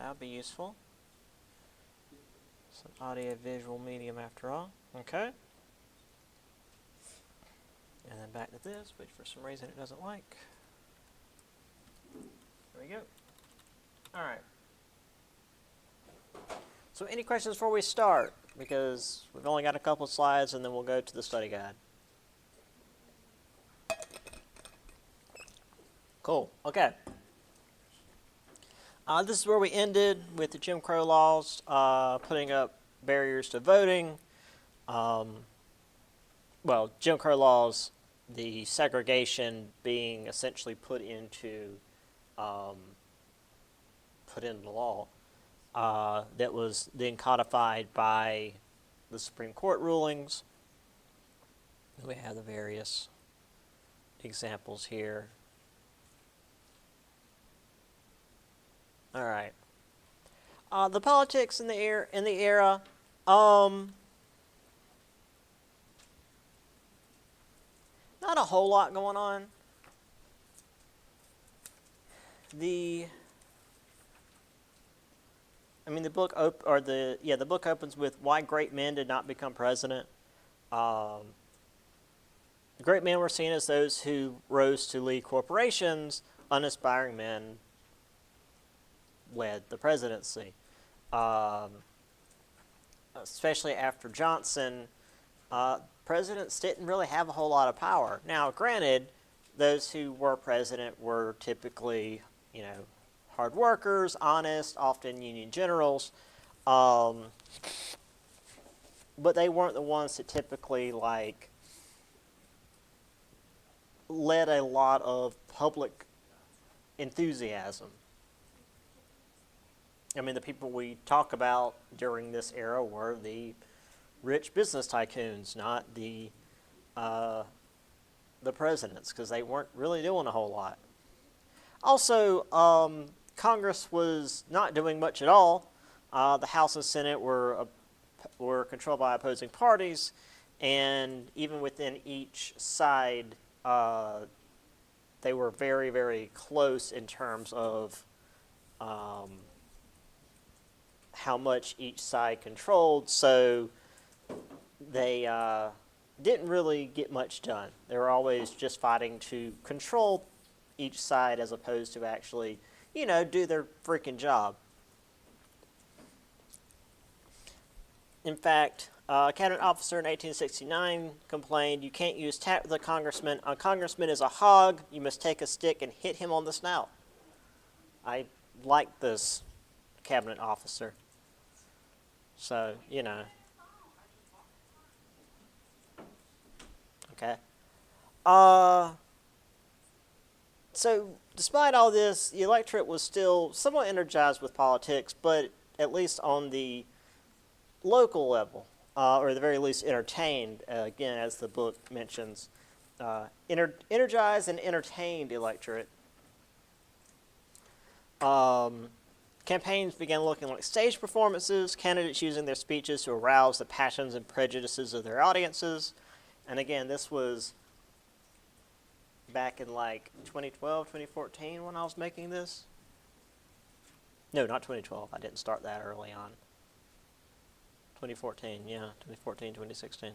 That would be useful. It's an audio-visual medium after all. Okay. And then back to this, which for some reason it doesn't like. There we go. All right. So any questions before we start? Because we've only got a couple of slides and then we'll go to the study guide. Cool. Okay. This is where we ended with the Jim Crow laws, putting up barriers to voting. Well, Jim Crow laws, the segregation being essentially put into law. That was then codified by the Supreme Court rulings. We have the various examples here. All right. The politics in the era. Not a whole lot going on. The book opens with why great men did not become president. Great men were seen as those who rose to lead corporations. Unaspiring men led the presidency. Especially after Johnson, presidents didn't really have a whole lot of power. Now, granted, those who were president were typically, hard workers, honest, often Union generals, but they weren't the ones that typically led a lot of public enthusiasm. The people we talk about during this era were the rich business tycoons, not the presidents, because they weren't really doing a whole lot. Also, Congress was not doing much at all. The House and Senate were controlled by opposing parties, and even within each side, they were very, very close in terms of how much each side controlled, so they didn't really get much done. They were always just fighting to control each side as opposed to actually, do their freaking job. In fact, a cabinet officer in 1869 complained, "You can't use tap with a congressman. A congressman is a hog. You must take a stick and hit him on the snout." I like this cabinet officer. So, Okay. So, despite all this, the electorate was still somewhat energized with politics, but at least on the local level, or at the very least entertained, again, as the book mentions, energized and entertained electorate. Campaigns began looking like stage performances, candidates using their speeches to arouse the passions and prejudices of their audiences. And again, this was back in 2012, 2014 when I was making this. No, not 2012. I didn't start that early on. 2014, yeah, 2014, 2016.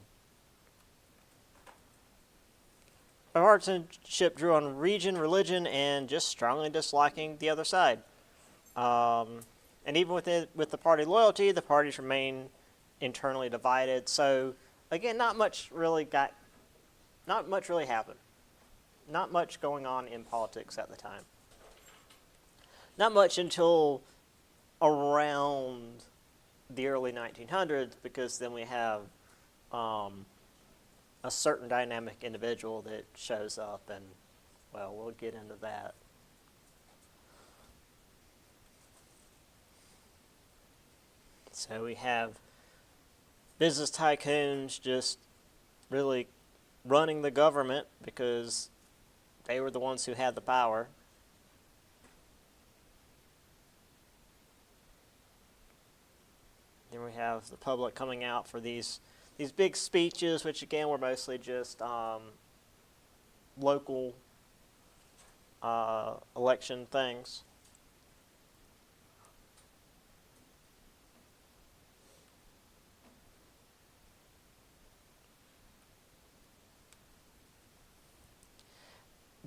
Partisanship drew on region, religion, and just strongly disliking the other side. And even with the party loyalty, the parties remain internally divided. So again, not much really happened. Not much going on in politics at the time. Not much until around the early 1900s, because then we have a certain dynamic individual that shows up, and, well, we'll get into that. So we have business tycoons just really running the government because they were the ones who had the power. Then we have the public coming out for these big speeches, which again were mostly just local election things.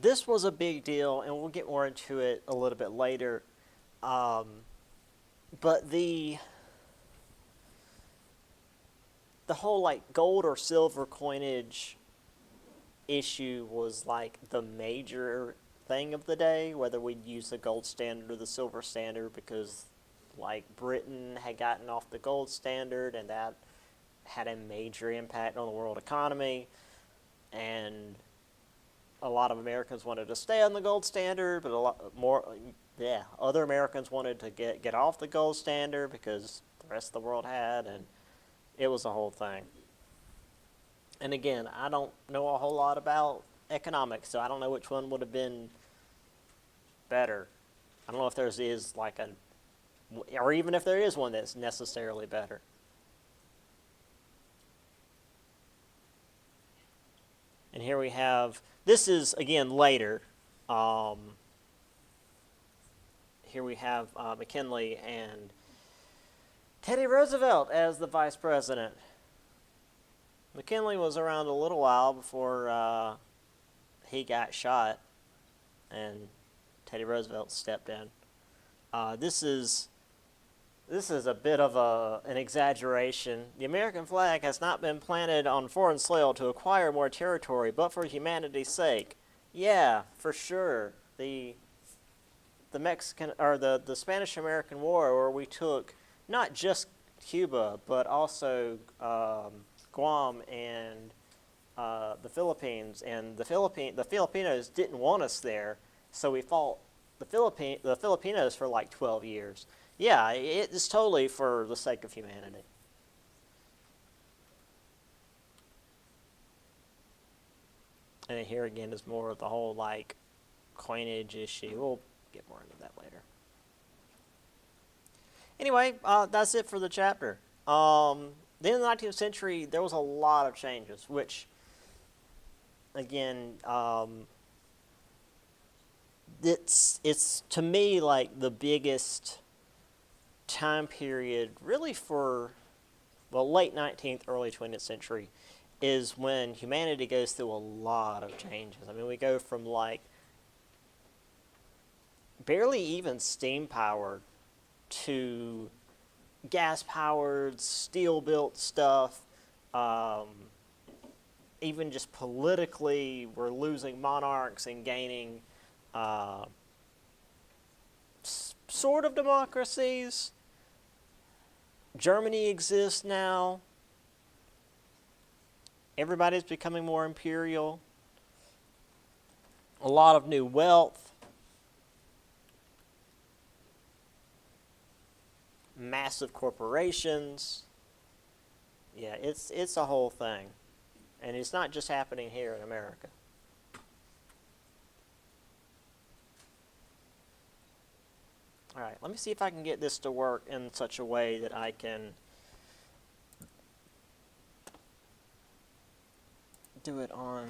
this was a big deal, and we'll get more into it a little bit later. But the whole like gold or silver coinage issue was like the major thing of the day, whether we'd use the gold standard or the silver standard, because like Britain had gotten off the gold standard and that had a major impact on the world economy, and a lot of Americans wanted to stay on the gold standard, but a lot more, other Americans wanted to get off the gold standard because the rest of the world had, and it was a whole thing. And again, I don't know a whole lot about economics, so I don't know which one would have been better. I don't know if there is like or even if there is one that's necessarily better. And here we have, this is again later. Here we have McKinley and Teddy Roosevelt as the vice president. McKinley was around a little while before he got shot, and Teddy Roosevelt stepped in. This is a bit of an exaggeration. The American flag has not been planted on foreign soil to acquire more territory, but for humanity's sake. Yeah, for sure. The Mexican or the Spanish-American War, where we took not just Cuba but also Guam and the Philippines, and the Filipinos didn't want us there, so we fought the Filipinos for like 12 years. Yeah, it is totally for the sake of humanity. And here again is more of the whole like coinage issue. We'll get more into that later. Anyway, that's it for the chapter. Then in the 19th century, there was a lot of changes, which, again, it's to me like the biggest time period really for, well, late 19th, early 20th century is when humanity goes through a lot of changes. I mean, we go from like barely even steam powered to gas-powered, steel-built stuff. Even just politically, we're losing monarchs and gaining sort of democracies. Germany exists now. Everybody's becoming more imperial. A lot of new wealth. Massive corporations. Yeah, it's a whole thing. And it's not just happening here in America. All right, let me see if I can get this to work in such a way that I can do it on...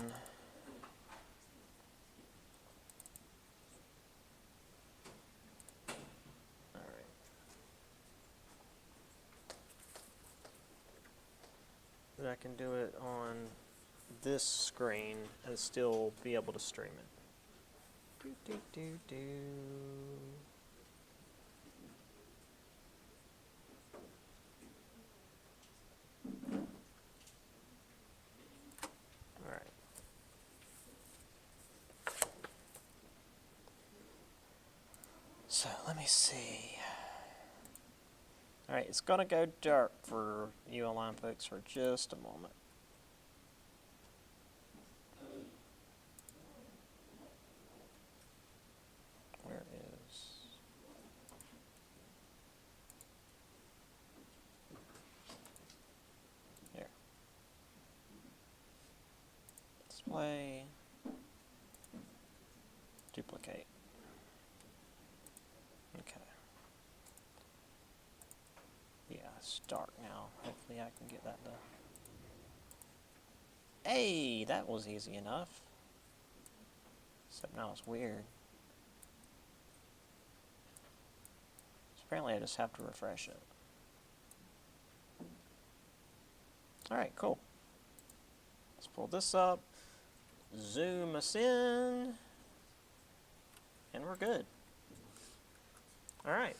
that I can do it on this screen and still be able to stream it. Do, do, do, do. All right. So let me see. All right, it's going to go dark for you online folks for just a moment. Where is... Here. Display. Duplicate. Okay. Yeah, it's dark now. Hopefully I can get that done. Hey, that was easy enough. Except now it's weird. So apparently I just have to refresh it. Alright, cool. Let's pull this up. Zoom us in. And we're good. All right.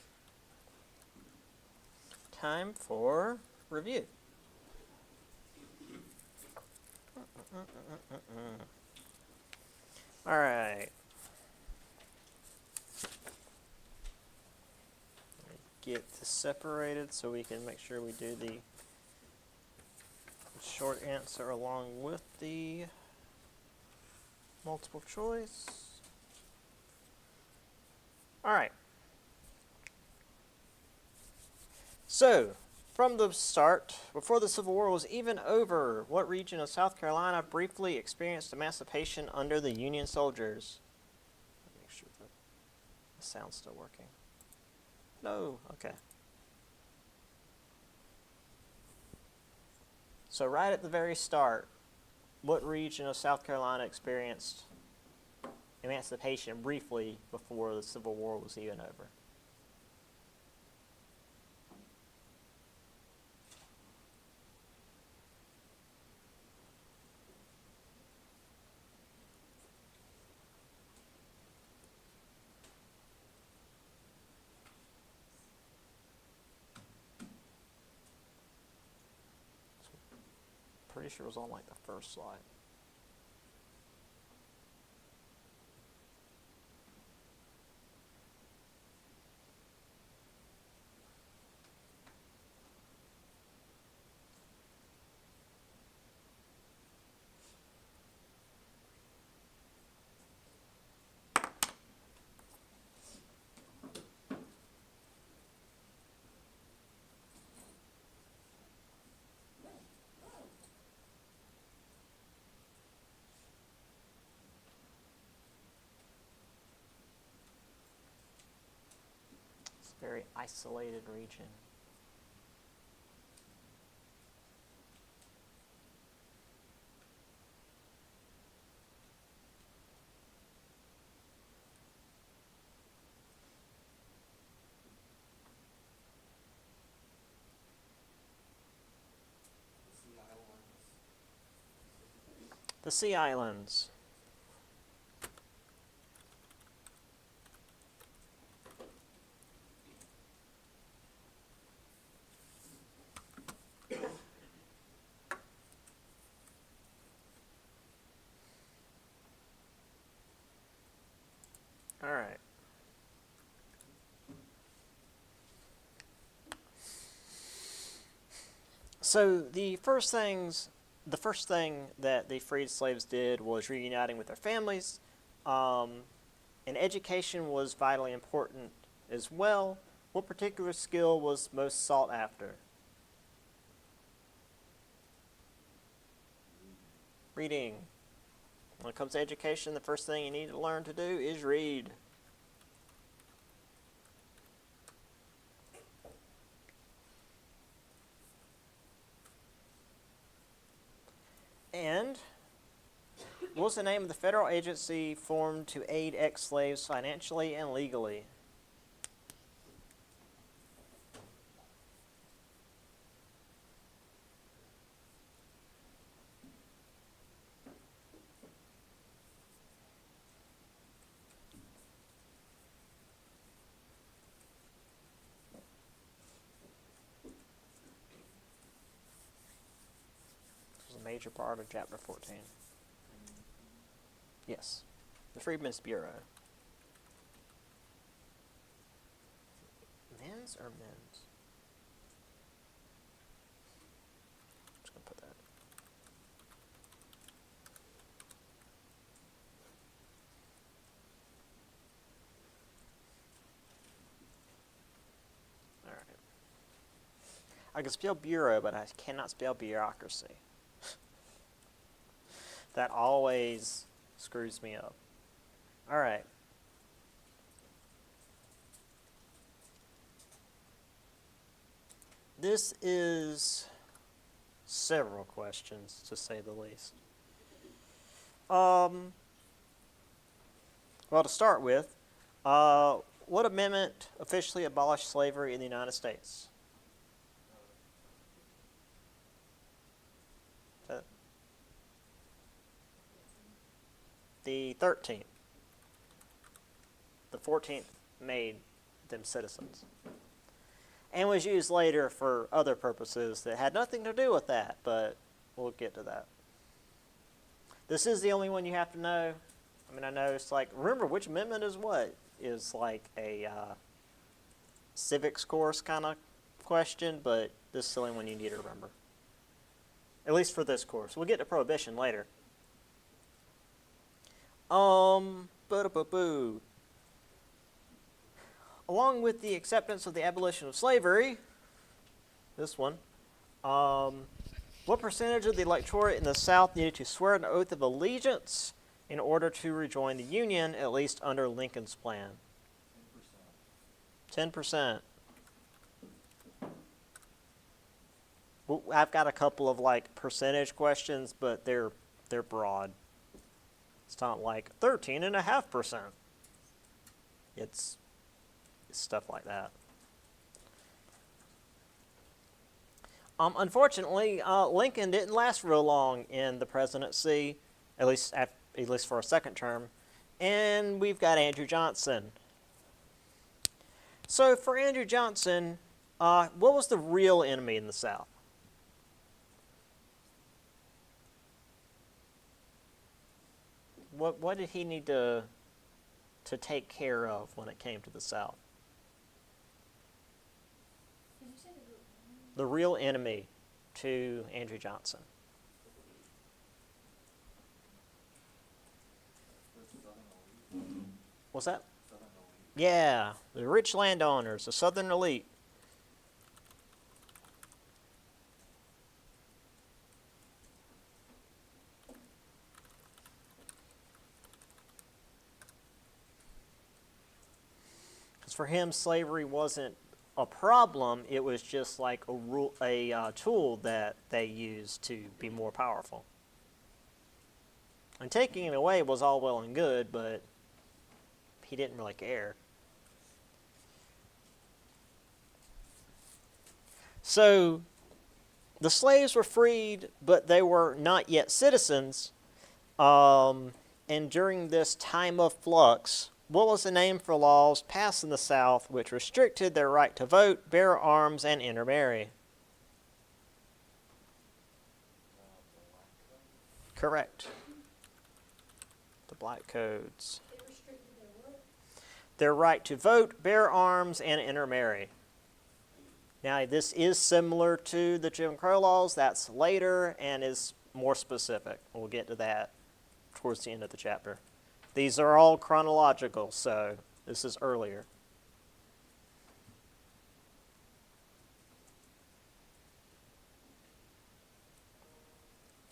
Time for review. All right. Get this separated so we can make sure we do the short answer along with the multiple choice. All right. So, from the start, before the Civil War was even over, what region of South Carolina briefly experienced emancipation under the Union soldiers? Make sure the sound's still working. No, okay. So right at the very start, what region of South Carolina experienced emancipation briefly before the Civil War was even over? Pretty sure it was on like the first slide. It's a very isolated region. The Sea Islands. All right. So the first thing that the freed slaves did was reuniting with their families, and education was vitally important as well. What particular skill was most sought after? Reading. When it comes to education, the first thing you need to learn to do is read. And what was the name of the federal agency formed to aid ex-slaves financially and legally? This was a major part of Chapter 14. Yes, the Freedmen's Bureau. Men's or men's? I'm just going to put that. All right. I can spell bureau, but I cannot spell bureaucracy. That always screws me up. All right. This is several questions, to say the least. Well, to start with, what amendment officially abolished slavery in the United States? The 13th. The 14th made them citizens. And was used later for other purposes that had nothing to do with that, but we'll get to that. This is the only one you have to know. I mean, I know it's like, remember which amendment is what? Is like a civics course kind of question, but this is the only one you need to remember. At least for this course. We'll get to prohibition later. Boo. Along with the acceptance of the abolition of slavery, this one, what percentage of the electorate in the South needed to swear an oath of allegiance in order to rejoin the Union, at least under Lincoln's plan? 10%. Well, I've got a couple of like percentage questions, but they're broad. It's not like 13.5%. It's stuff like that. Unfortunately, Lincoln didn't last real long in the presidency, at least for a second term, and we've got Andrew Johnson. So for Andrew Johnson, what was the real enemy in the South? What did he need to take care of when it came to the South? The real enemy to Andrew Johnson. What's that? Yeah, the rich landowners, the Southern elite. Because for him, slavery wasn't a problem, it was just like a tool that they used to be more powerful. And taking it away was all well and good, but he didn't really care. So the slaves were freed, but they were not yet citizens. And during this time of flux, what was the name for laws passed in the South which restricted their right to vote, bear arms, and intermarry? Correct. The Black Codes. It restricted their what? Their right to vote, bear arms, and intermarry. Now, this is similar to the Jim Crow laws. That's later and is more specific. We'll get to that towards the end of the chapter. These are all chronological, so this is earlier.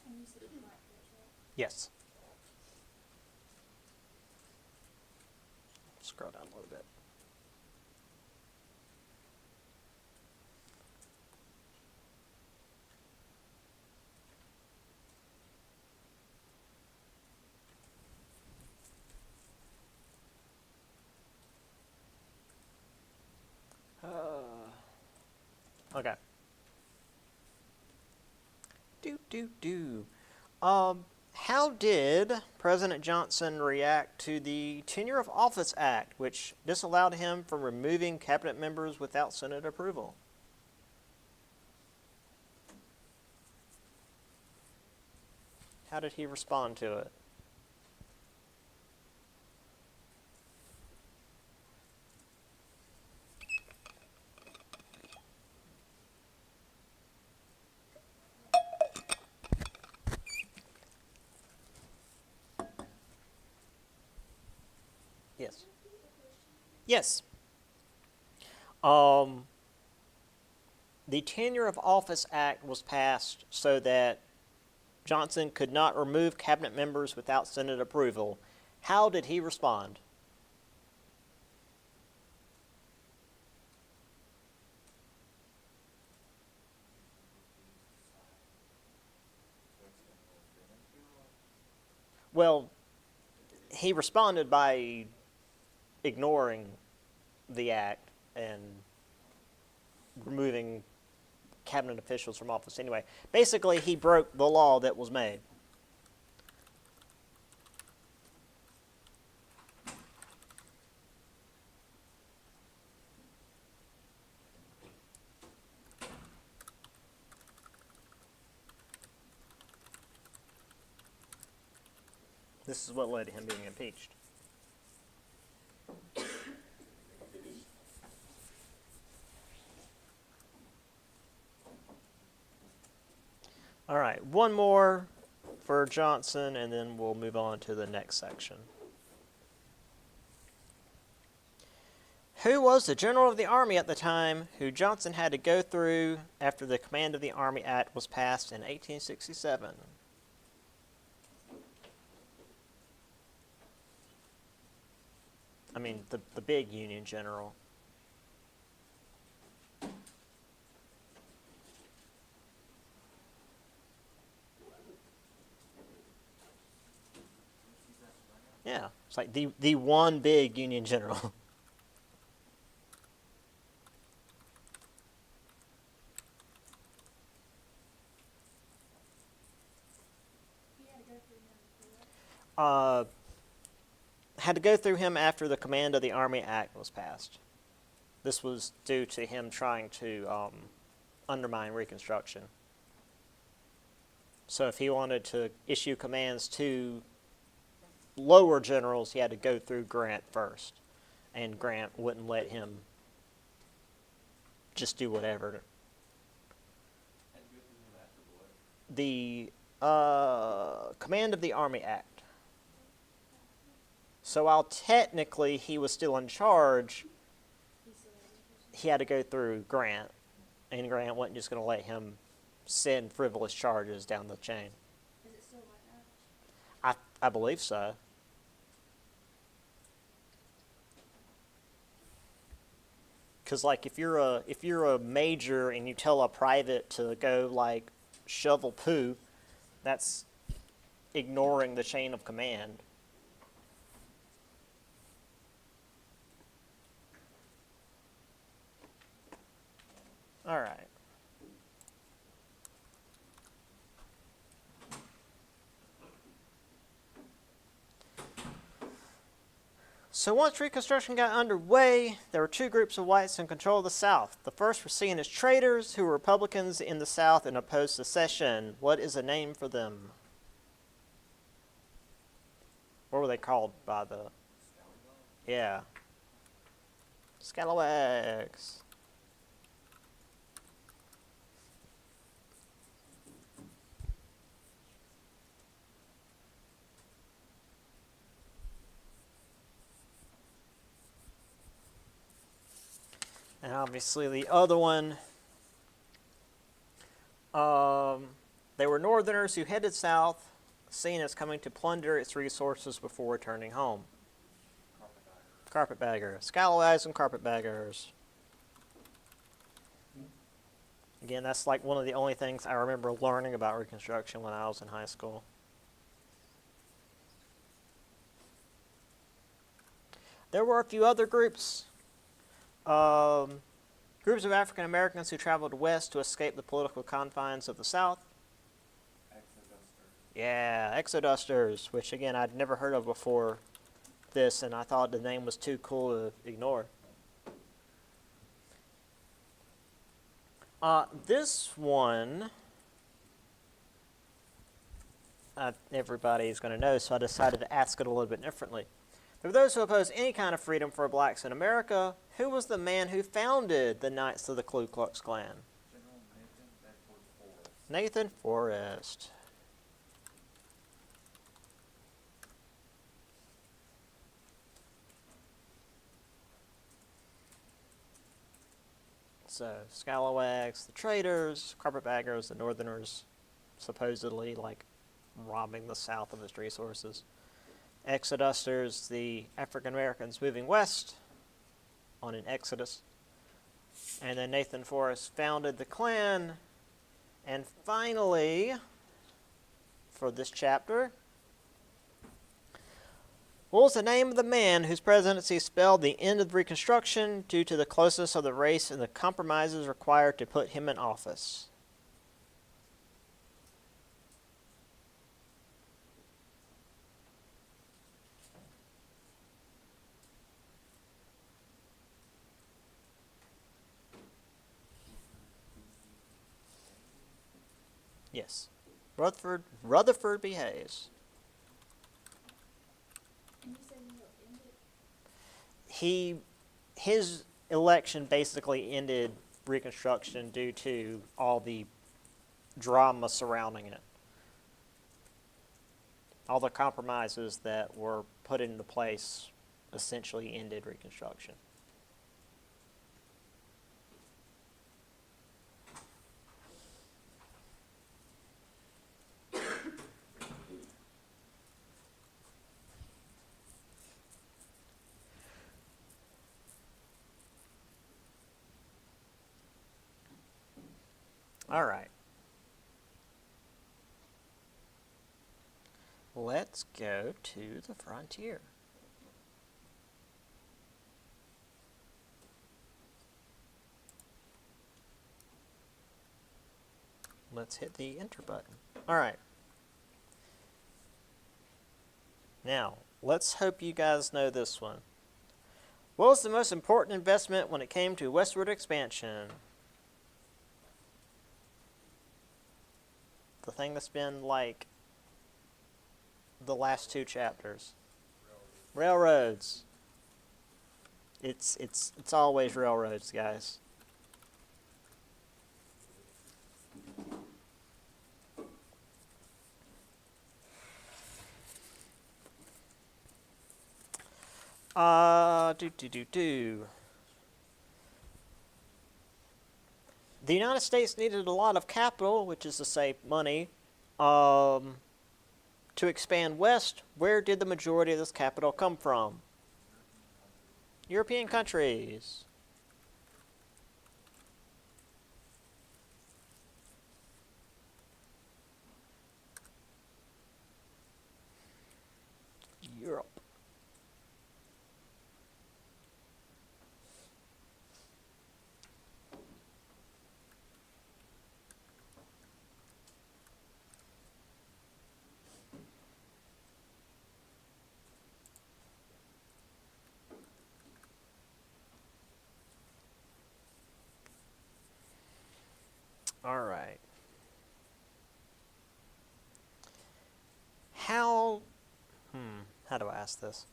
And you said Black Codes, right? Yes. Scroll down a little bit. Okay. How did President Johnson react to the Tenure of Office Act, which disallowed him from removing cabinet members without Senate approval? How did he respond to it? Yes. Yes. The Tenure of Office Act was passed so that Johnson could not remove cabinet members without Senate approval. How did he respond? Well, he responded by ignoring the act and removing cabinet officials from office anyway. Basically, he broke the law that was made. This is what led to him being impeached. All right, one more for Johnson, and then we'll move on to the next section. Who was the general of the army at the time who Johnson had to go through after the Command of the Army Act was passed in 1867? I mean, the big Union general. Yeah, it's like the one big Union general. He had to go through him, correct? Had to go through him after the Command of the Army Act was passed. This was due to him trying to undermine Reconstruction. So if he wanted to issue commands to lower generals, he had to go through Grant first. And Grant wouldn't let him just do whatever. The Command of the Army Act. So while technically he was still in charge, He still had to he had to go through Grant, and Grant wasn't just going to let him send frivolous charges down the chain. Is it still like that? I believe so. Because like if you're a major and you tell a private to go like shovel poo, that's ignoring the chain of command. All right. So once Reconstruction got underway, there were two groups of whites in control of the South. The first were seen as traitors who were Republicans in the South and opposed secession. What is a name for them? What were they called by the... Yeah. Scalawags. And obviously the other one, they were Northerners who headed south, seen as coming to plunder its resources before returning home. Carpetbaggers. Scalawags and carpetbaggers. Again, that's like one of the only things I remember learning about Reconstruction when I was in high school. There were a few other groups. Groups of African Americans who traveled west to escape the political confines of the South. Yeah, Exodusters, which again I'd never heard of before this, and I thought the name was too cool to ignore. This one, everybody's going to know, so I decided to ask it a little bit differently. For those who oppose any kind of freedom for blacks in America, who was the man who founded the Knights of the Ku Klux Klan? General Nathan Bedford Forrest. Nathan Forrest. So, Scalawags, the traitors, carpetbaggers, the Northerners, supposedly like robbing the South of its resources. Exodusters, the African Americans moving west on an exodus. And then Nathan Forrest founded the Klan. And finally, for this chapter, what was the name of the man whose presidency spelled the end of Reconstruction due to the closeness of the race and the compromises required to put him in office? Yes. Rutherford B. Hayes. his election basically ended Reconstruction due to all the drama surrounding it. All the compromises that were put into place essentially ended Reconstruction. All right. Let's go to the frontier. Let's hit the enter button. All right. Now, let's hope you guys know this one. What was the most important investment when it came to westward expansion? The thing that's been like the last two chapters. Railroads. It's always railroads, guys. The United States needed a lot of capital, which is to say money, to expand west. Where did the majority of this capital come from? European countries. Europe. All right. How do I ask this?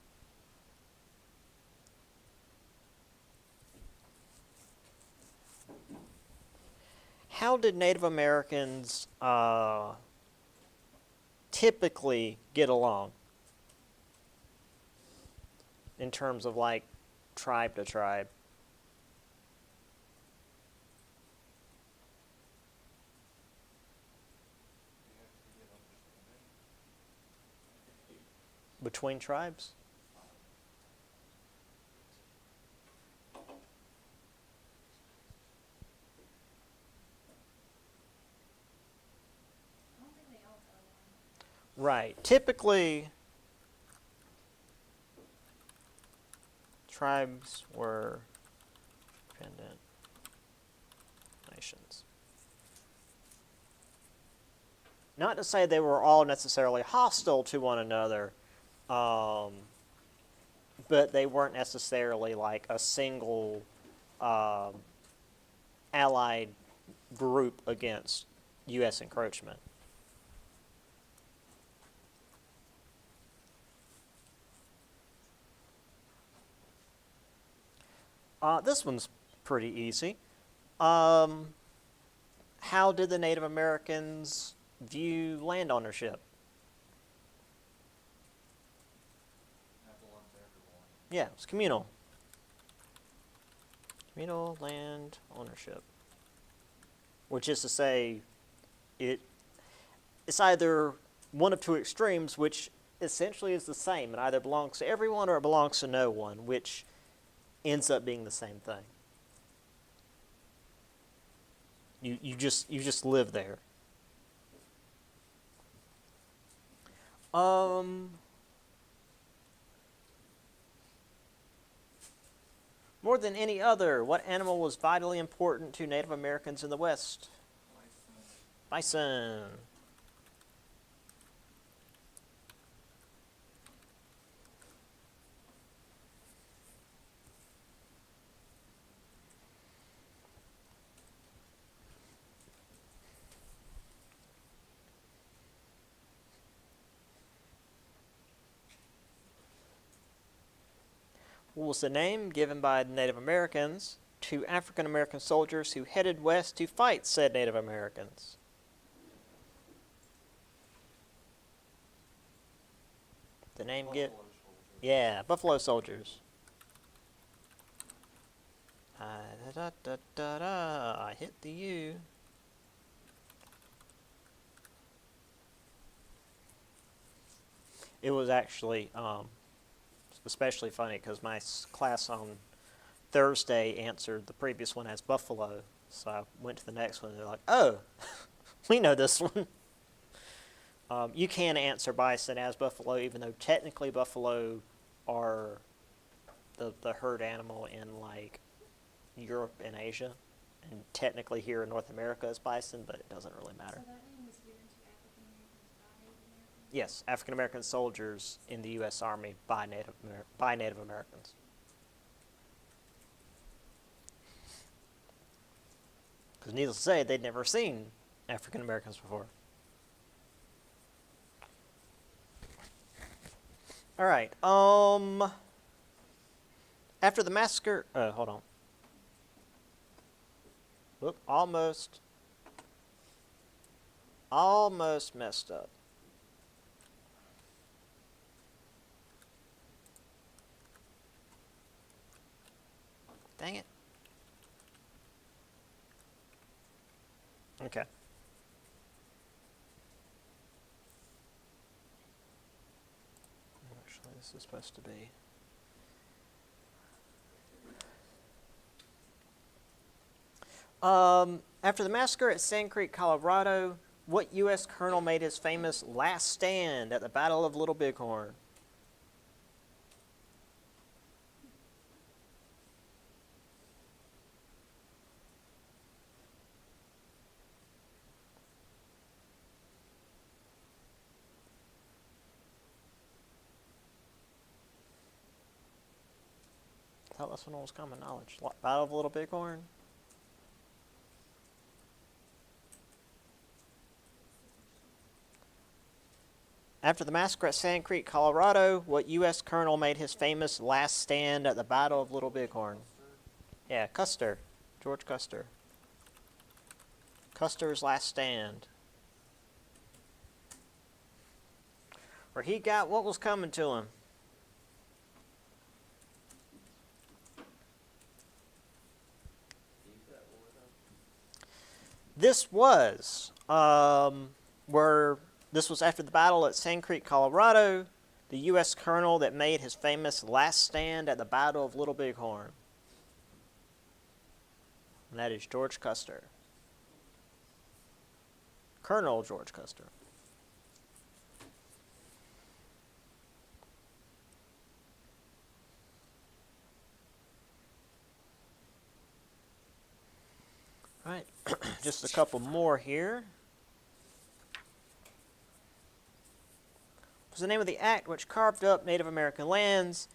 How did Native Americans typically get along in terms of like tribe to tribe? Between tribes? I don't think they all got along. Right. Typically, tribes were independent nations. Not to say they were all necessarily hostile to one another, but they weren't necessarily like a single allied group against U.S. encroachment. This one's pretty easy. How did the Native Americans view land ownership? That belongs to everyone. Yeah, it's communal. Communal land ownership. Which is to say, it's either one of two extremes, which essentially is the same. It either belongs to everyone or it belongs to no one, which ends up being the same thing. You just live there. More than any other, what animal was vitally important to Native Americans in the West? Bison. What was the name given by the Native Americans to African American soldiers who headed west to fight said Native Americans? The name give? Buffalo soldiers. Yeah, Buffalo Soldiers. Da, da, da, da, da. I hit the U. It was actually especially funny because my class on Thursday answered the previous one as Buffalo. So I went to the next one and they're like, oh, we know this one. You can answer bison as buffalo, even though technically buffalo are the herd animal in like Europe and Asia. And technically here in North America is bison, but it doesn't really matter. So that name was given to African Americans by Native Americans? Yes, African American soldiers in the U.S. Army by Native Americans. Because needless to say, they'd never seen African Americans before. All right. After the massacre, hold on. Whoop, almost messed up. Dang it. Okay. Actually, this is supposed to be. After the massacre at Sand Creek, Colorado, what U.S. colonel made his famous last stand at the Battle of Little Bighorn? I thought this one was common knowledge. Battle of Little Bighorn? After the massacre at Sand Creek, Colorado, what U.S. colonel made his famous last stand at the Battle of Little Bighorn? Yeah, Custer. George Custer. Custer's last stand. Where he got what was coming to him. This was this was after the battle at Sand Creek, Colorado, the U.S. colonel that made his famous last stand at the Battle of Little Bighorn. And that is George Custer. Colonel George Custer. All right, just a couple more here. What was the name of the act which carved up Native American lands,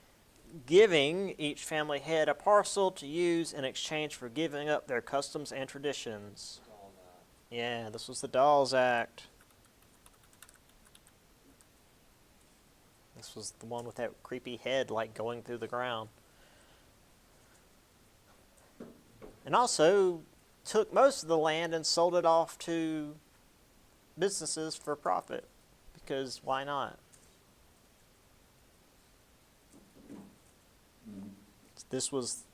giving each family head a parcel to use in exchange for giving up their customs and traditions? All that. Yeah, this was the Dawes Act. This was the one with that creepy head like going through the ground. And also took most of the land and sold it off to businesses for profit, because why not? This was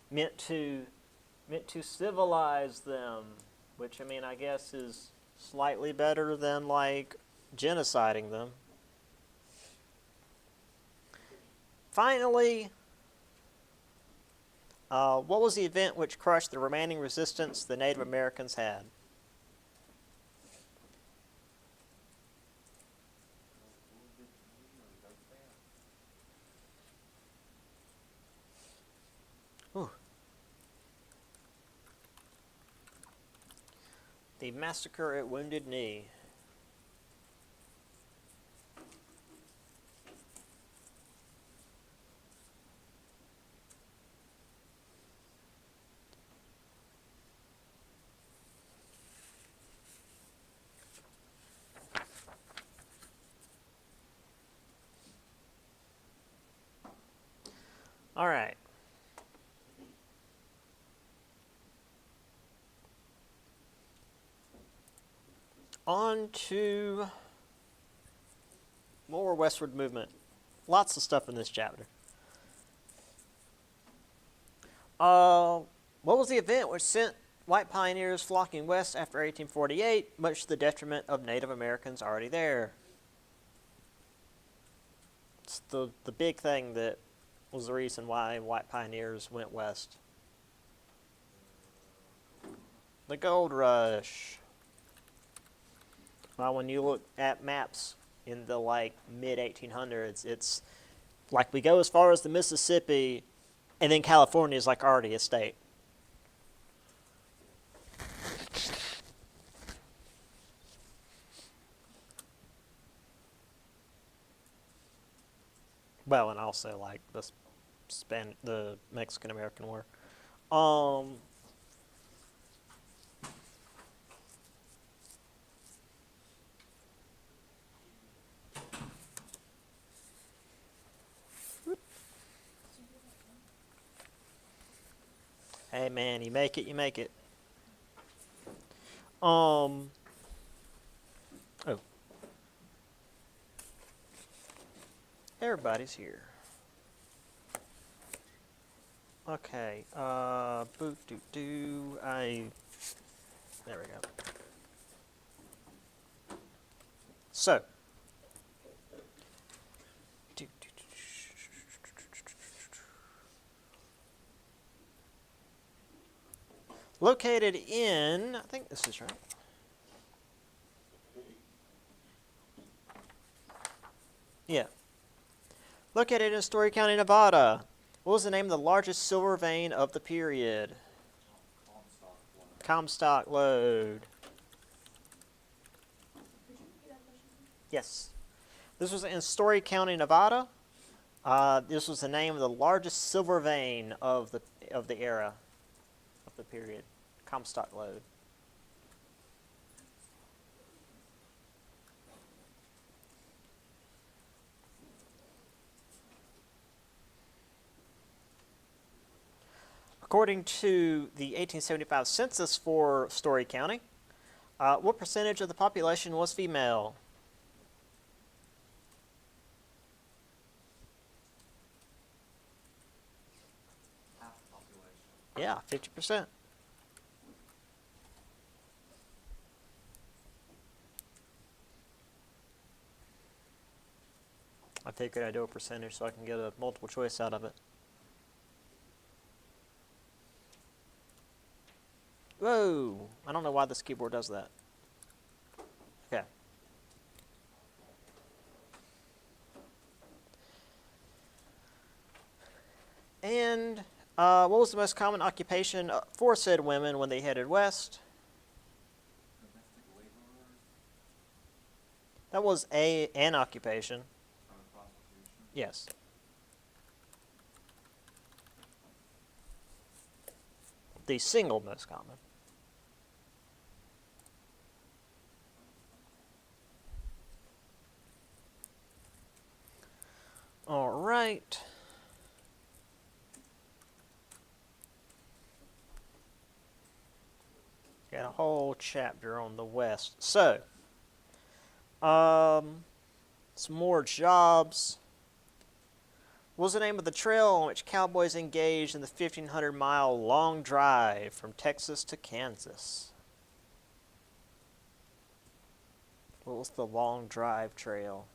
meant to civilize them, which I mean I guess is slightly better than like genociding them. Finally, what was the event which crushed the remaining resistance the Native Americans had? Ooh. The massacre at Wounded Knee. All right. On to more westward movement. Lots of stuff in this chapter. What was the event which sent white pioneers flocking west after 1848, much to the detriment of Native Americans already there? It's the big thing that was the reason why white pioneers went west. The gold rush. Well, when you look at maps in the mid 1800s, it's like we go as far as the Mississippi, and then California is already a state. Well, and also the Mexican American War. Hey man, you make it, you make it. Oh. Everybody's here. Okay, there we go. So. Located in, I think this is right. Yeah. Located in Story County, Nevada. What was the name of the largest silver vein of the period? Comstock Lode. Could you repeat that question? Yes. This was in Story County, Nevada. This was the name of the largest silver vein of the era, of the period. Comstock Lode. According to the 1875 census for Story County, what percentage of the population was female? Half the population. Yeah, 50%. I figured I'd do a percentage so I can get a multiple choice out of it. Whoa! I don't know why this keyboard does that. Okay. And what was the most common occupation for said women when they headed west? Domestic laborers, That was an occupation. prostitution. Yes. The single most common. All right. Got a whole chapter on the West. So, some more jobs. What was the name of the trail on which cowboys engaged in the 1,500-mile long drive from Texas to Kansas? What was the long drive trail?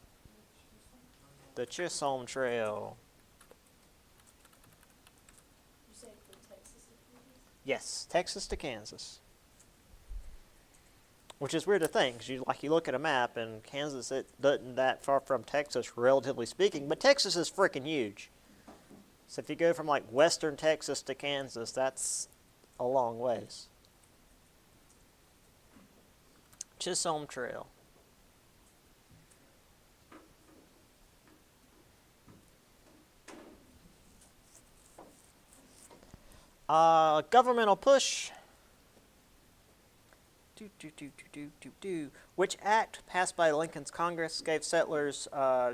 The Chisholm Trail. You say from Texas to Kansas? Yes, Texas to Kansas. Which is weird to think, because you look at a map, and Kansas it doesn't that far from Texas, relatively speaking, but Texas is freaking huge. So if you go from western Texas to Kansas, that's a long ways. Chisholm Trail. Governmental push. Which act passed by Lincoln's Congress gave settlers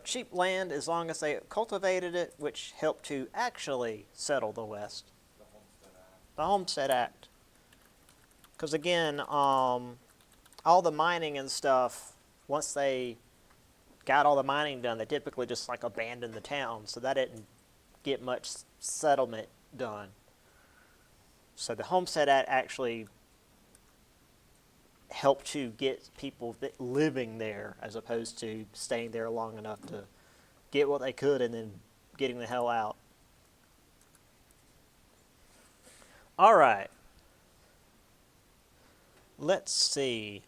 cheap land as long as they cultivated it, which helped to actually settle the West? The Homestead Act. The Homestead Act. Because again, all the mining and stuff, once they got all the mining done, they typically just like abandoned the town, so that didn't get much settlement done. So the Homestead Act actually helped to get people living there as opposed to staying there long enough to get what they could and then getting the hell out. All right. Let's see.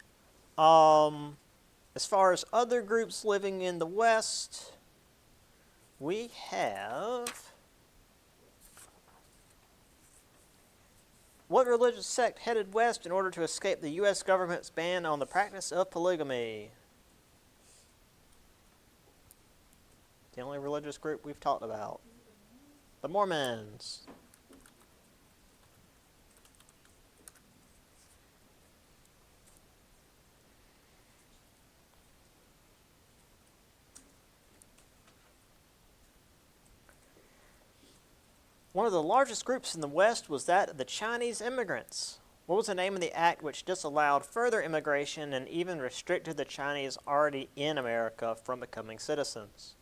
As far as other groups living in the West, we have... What religious sect headed west in order to escape the U.S. government's ban on the practice of polygamy? The only religious group we've talked about. The Mormons. One of the largest groups in the West was that of the Chinese immigrants. What was the name of the act which disallowed further immigration and even restricted the Chinese already in America from becoming citizens?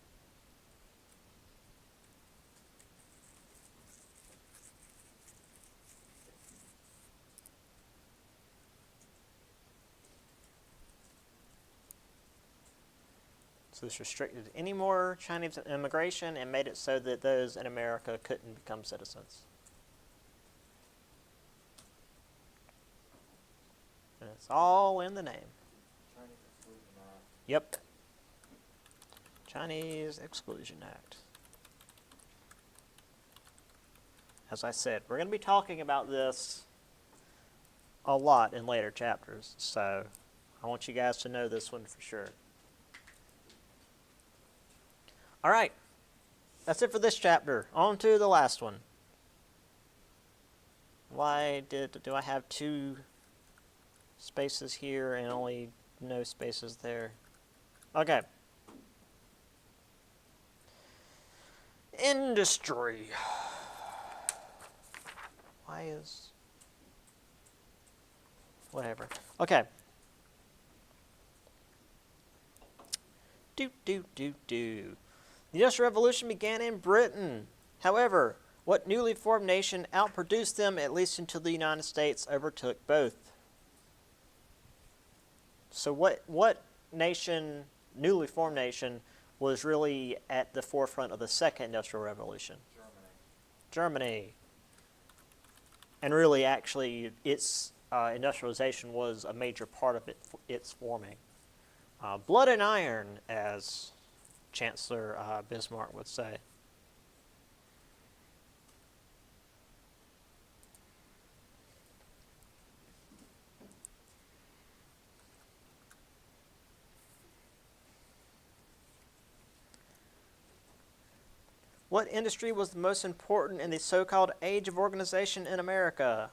So this restricted any more Chinese immigration and made it so that those in America couldn't become citizens. And it's all in the name. Chinese Exclusion Act. Yep. Chinese Exclusion Act. As I said, we're going to be talking about this a lot in later chapters, so I want you guys to know this one for sure. All right, that's it for this chapter. On to the last one. Why do I have 2 spaces here and only no spaces there? Okay. Industry. Why is... Whatever. Okay. The Industrial Revolution began in Britain. However, what newly formed nation outproduced them, at least until the United States overtook both? So what nation, newly formed nation, was really at the forefront of the Second Industrial Revolution? Germany. And really, actually, its industrialization was a major part of its forming. Blood and iron, as Chancellor Bismarck would say. What industry was the most important in the so-called Age of Organization in America?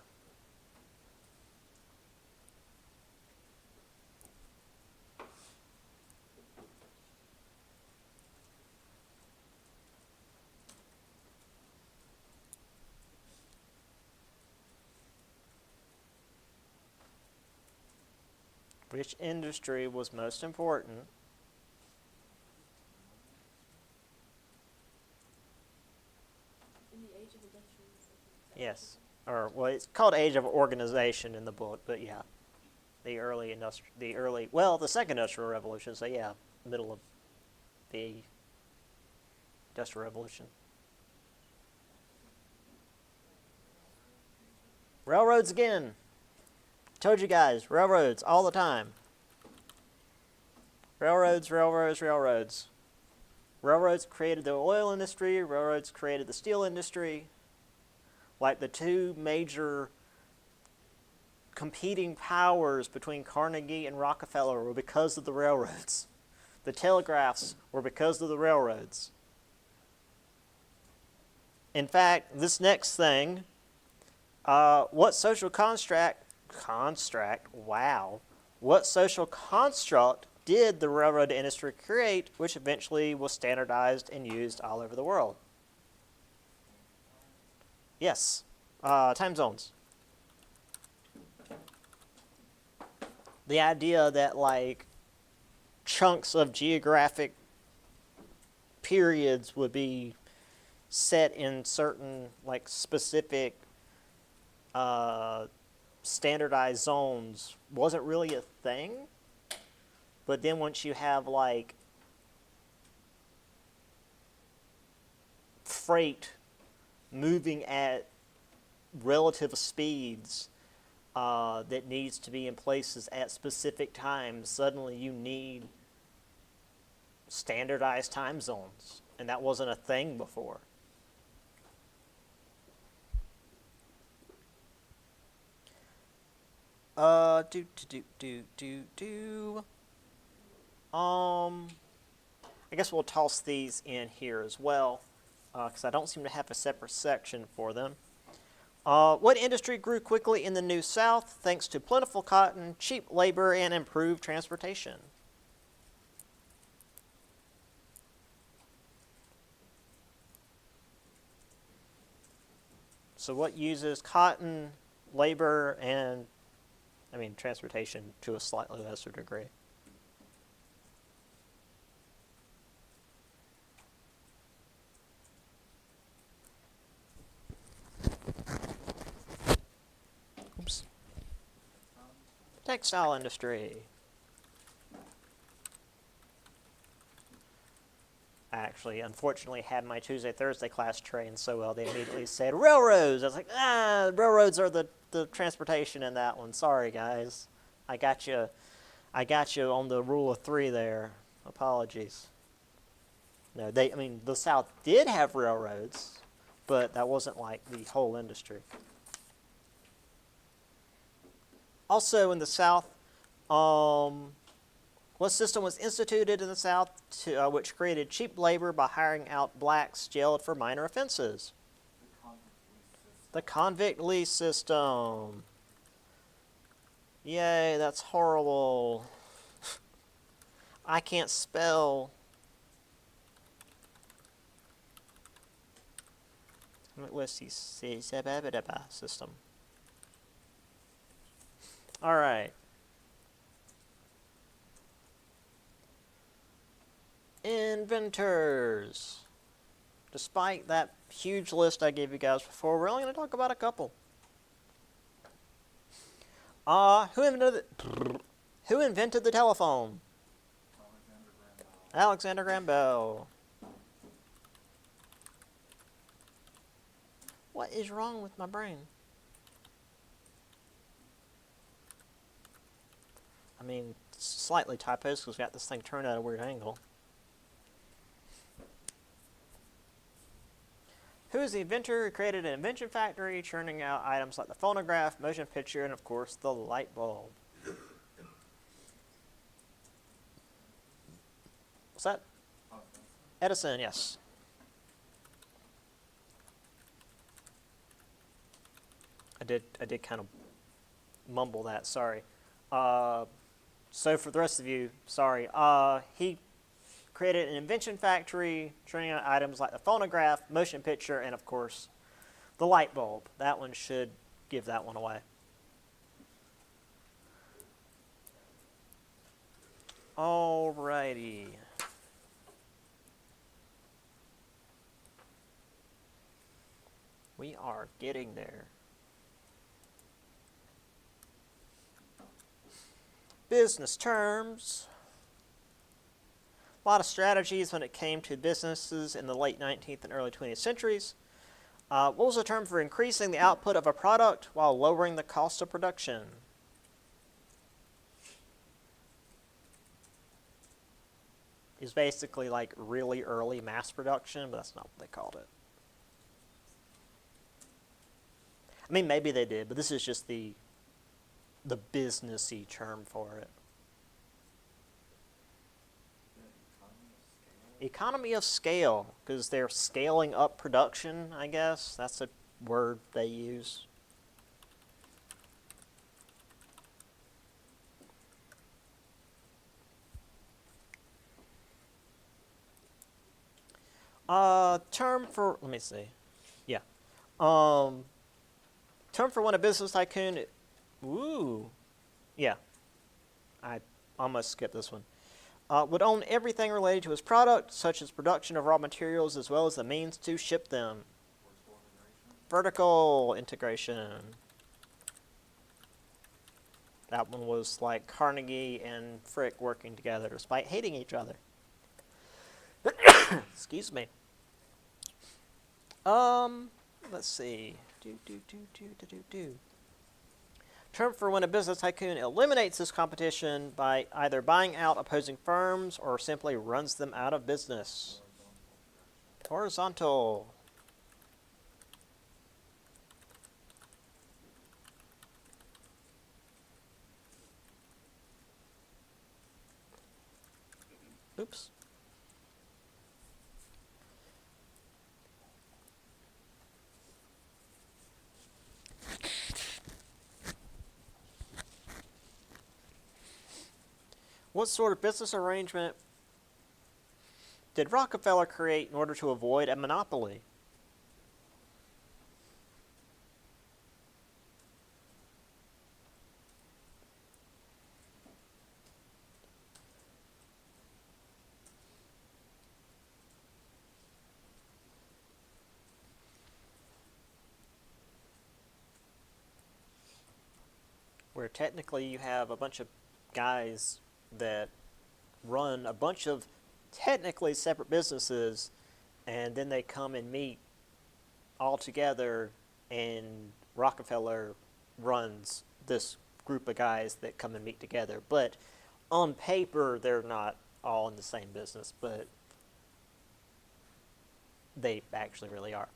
Which industry was most important? In the age of industrialization. Yes. Or, well, it's called Age of Organization in the book, but yeah. The Second Industrial Revolution, so yeah, middle of the Industrial Revolution. Railroads again. Told you guys, railroads all the time. Railroads, railroads, railroads. Railroads created the oil industry, railroads created the steel industry. Like the 2 major competing powers between Carnegie and Rockefeller were because of the railroads. The telegraphs were because of the railroads. In fact, this next thing, what social contract Construct. Wow. What social construct did the railroad industry create, which eventually was standardized and used all over the world? Yes. Time zones. The idea that like chunks of geographic periods would be set in certain like specific standardized zones wasn't really a thing. But then once you have like freight moving at relative speeds that needs to be in places at specific times, suddenly you need standardized time zones. And that wasn't a thing before. I guess we'll toss these in here as well, because I don't seem to have a separate section for them. What industry grew quickly in the New South thanks to plentiful cotton, cheap labor, and improved transportation? So what uses cotton, labor, and, transportation to a slightly lesser degree? Oops. Textile industry. I actually, unfortunately, had my Tuesday, Thursday class trained so well, they immediately said railroads. I was like, railroads are the transportation in that one. Sorry, guys. I got you on the rule of three there. Apologies. No, the South did have railroads, but that wasn't like the whole industry. Also in the South, what system was instituted in the South which created cheap labor by hiring out blacks jailed for minor offenses? The convict lease system. Yay, that's horrible. I can't spell. What's the system? All right. Inventors. Despite that huge list I gave you guys before, we're only going to talk about a couple. Who invented the telephone? Alexander Graham Bell. What is wrong with my brain? Slightly typos because we got this thing turned at a weird angle. Who is the inventor who created an invention factory, churning out items like the phonograph, motion picture, and of course the light bulb? What's that? Edison, yes. I did kind of mumble that, sorry. So for the rest of you, sorry. He created an invention factory, churning out items like the phonograph, motion picture, and of course, the light bulb. That one should give that one away. Alrighty. We are getting there. Business terms. A lot of strategies when it came to businesses in the late 19th and early 20th centuries. What was the term for increasing the output of a product while lowering the cost of production? It's basically like really early mass production, but that's not what they called it. Maybe they did, but this is just the businessy term for it. Economy of scale, because they're scaling up production, I guess. That's a word they use. Term for, let me see. Yeah. Um, term for when a business tycoon, ooh, yeah, I almost skipped this one. Would own everything related to his product, such as production of raw materials as well as the means to ship them. Vertical integration. That one was like Carnegie and Frick working together despite hating each other. Excuse me. Let's see. Term for when a business tycoon eliminates this competition by either buying out opposing firms or simply runs them out of business. Horizontal. Oops. What sort of business arrangement did Rockefeller create in order to avoid a monopoly? Where technically you have a bunch of guys that run a bunch of technically separate businesses, and then they come and meet all together, and Rockefeller runs this group of guys that come and meet together. But on paper, they're not all in the same business, but they actually really are.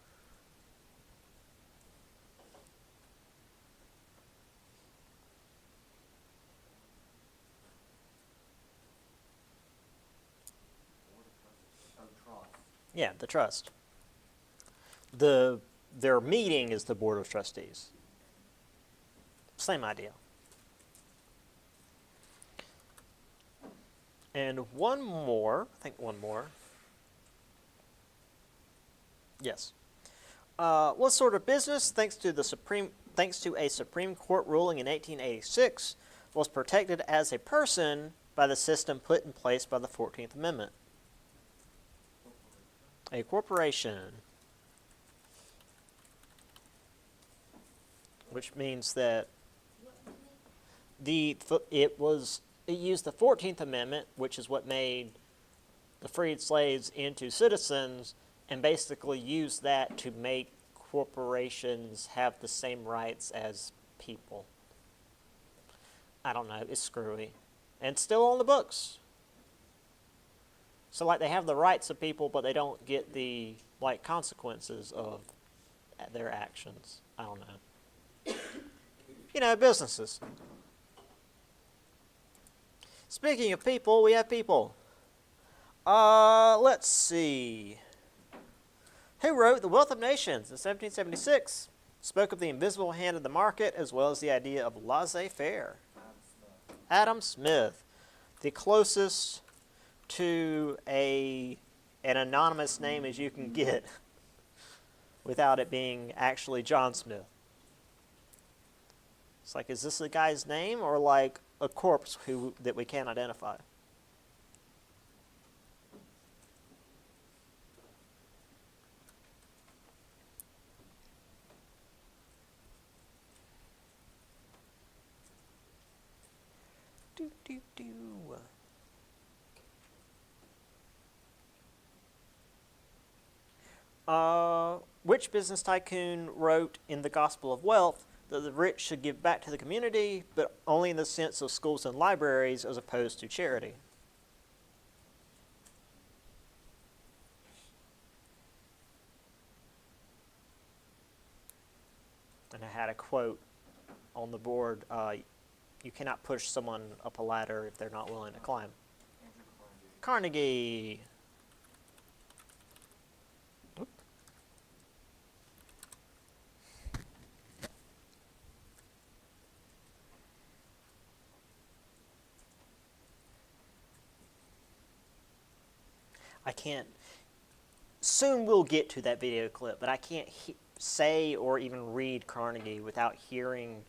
Yeah, the trust. Their meeting is the board of trustees. Same idea. And one more, I think one more. Yes. What sort of business, thanks to a Supreme Court ruling in 1886, was protected as a person by the system put in place by the 14th Amendment? A corporation. Which means that it used the 14th Amendment, which is what made the freed slaves into citizens, and basically used that to make corporations have the same rights as people. I don't know, it's screwy. And still on the books. So like they have the rights of people, but they don't get the consequences of their actions. I don't know. You know, businesses. Speaking of people, we have people. Let's see. Who wrote The Wealth of Nations in 1776? Spoke of the invisible hand of the market as well as the idea of laissez-faire. Adam Smith. The closest to an anonymous name as you can get without it being actually John Smith. It's like, is this a guy's name or like a corpse that we can't identify? Which business tycoon wrote in The Gospel of Wealth that the rich should give back to the community, but only in the sense of schools and libraries as opposed to charity? And I had a quote on the board, you cannot push someone up a ladder if they're not willing to climb. Carnegie. Oop. I can't. soon we'll get to that video clip, but I can't say or even read Carnegie without hearing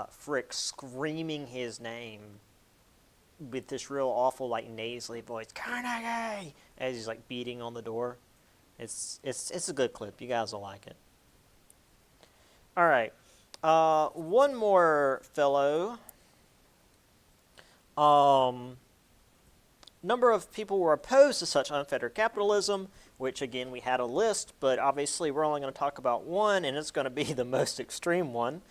Frick screaming his name with this real awful, like, nasally voice, Carnegie, as he's like beating on the door. It's a good clip. You guys will like it. All right, one more fellow. Number of people were opposed to such unfettered capitalism, which again we had a list, but obviously we're only going to talk about one, and it's going to be the most extreme one.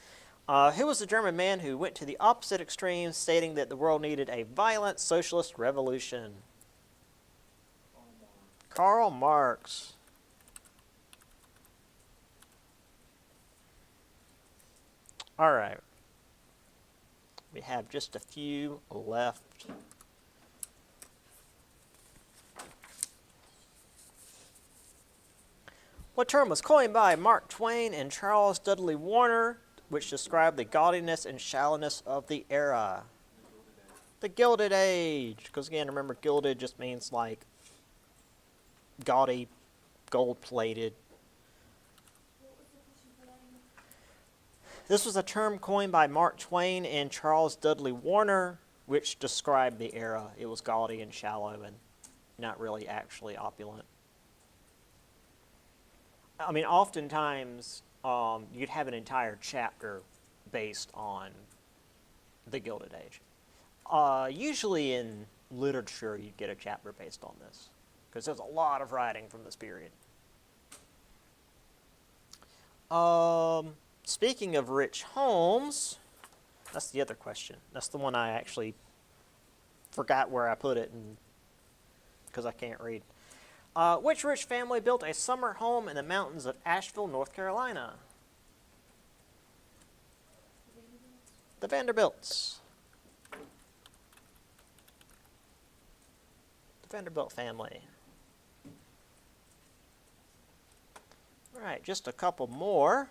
Who was the German man who went to the opposite extreme, stating that the world needed a violent socialist revolution? Karl Marx. All right. We have just a few left. What term was coined by Mark Twain and Charles Dudley Warner, which described the gaudiness and shallowness of the era? The Gilded Age. Because again, remember, gilded just means like gaudy, gold-plated. This was a term coined by Mark Twain and Charles Dudley Warner, which described the era. It was gaudy and shallow and not really actually opulent. I mean, oftentimes you'd have an entire chapter based on the Gilded Age. Usually in literature, you'd get a chapter based on this, because there's a lot of writing from this period. Speaking of rich homes, that's the other question. That's the one I actually forgot where I put it because I can't read. Which rich family built a summer home in the mountains of Asheville, North Carolina? The Vanderbilts. The Vanderbilt family. All right, just a couple more.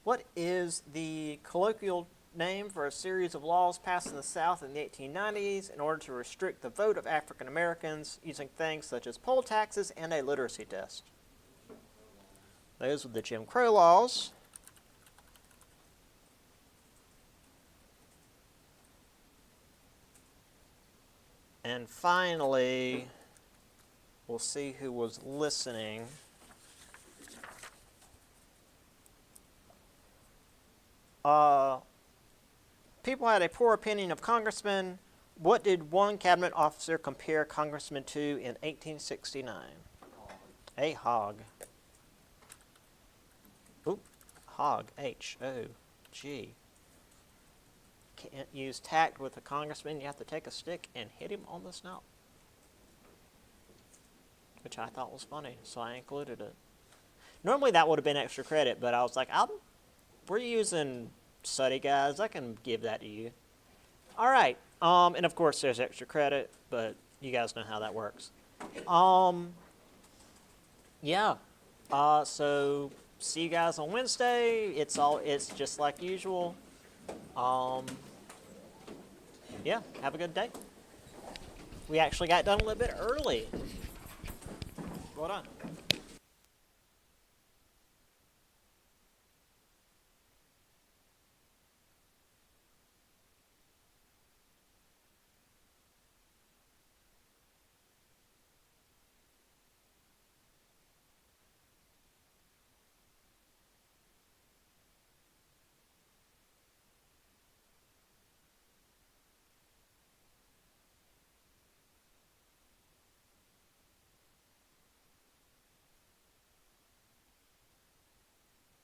What is the colloquial name for a series of laws passed in the South in the 1890s in order to restrict the vote of African Americans using things such as poll taxes and a literacy test? Those were the Jim Crow laws. And finally, we'll see who was listening. People had a poor opinion of congressmen. What did one cabinet officer compare congressmen to in 1869? A hog. Oop, hog, H-O-G. Can't use tact with a congressman. You have to take a stick and hit him on the snout. Which I thought was funny, so I included it. Normally that would have been extra credit, but I was like, we're using study guides. I can give that to you. All right. And of course there's extra credit, but you guys know how that works. Yeah. So see you guys on Wednesday. It's just like usual. Yeah, have a good day. We actually got done a little bit early. Well done.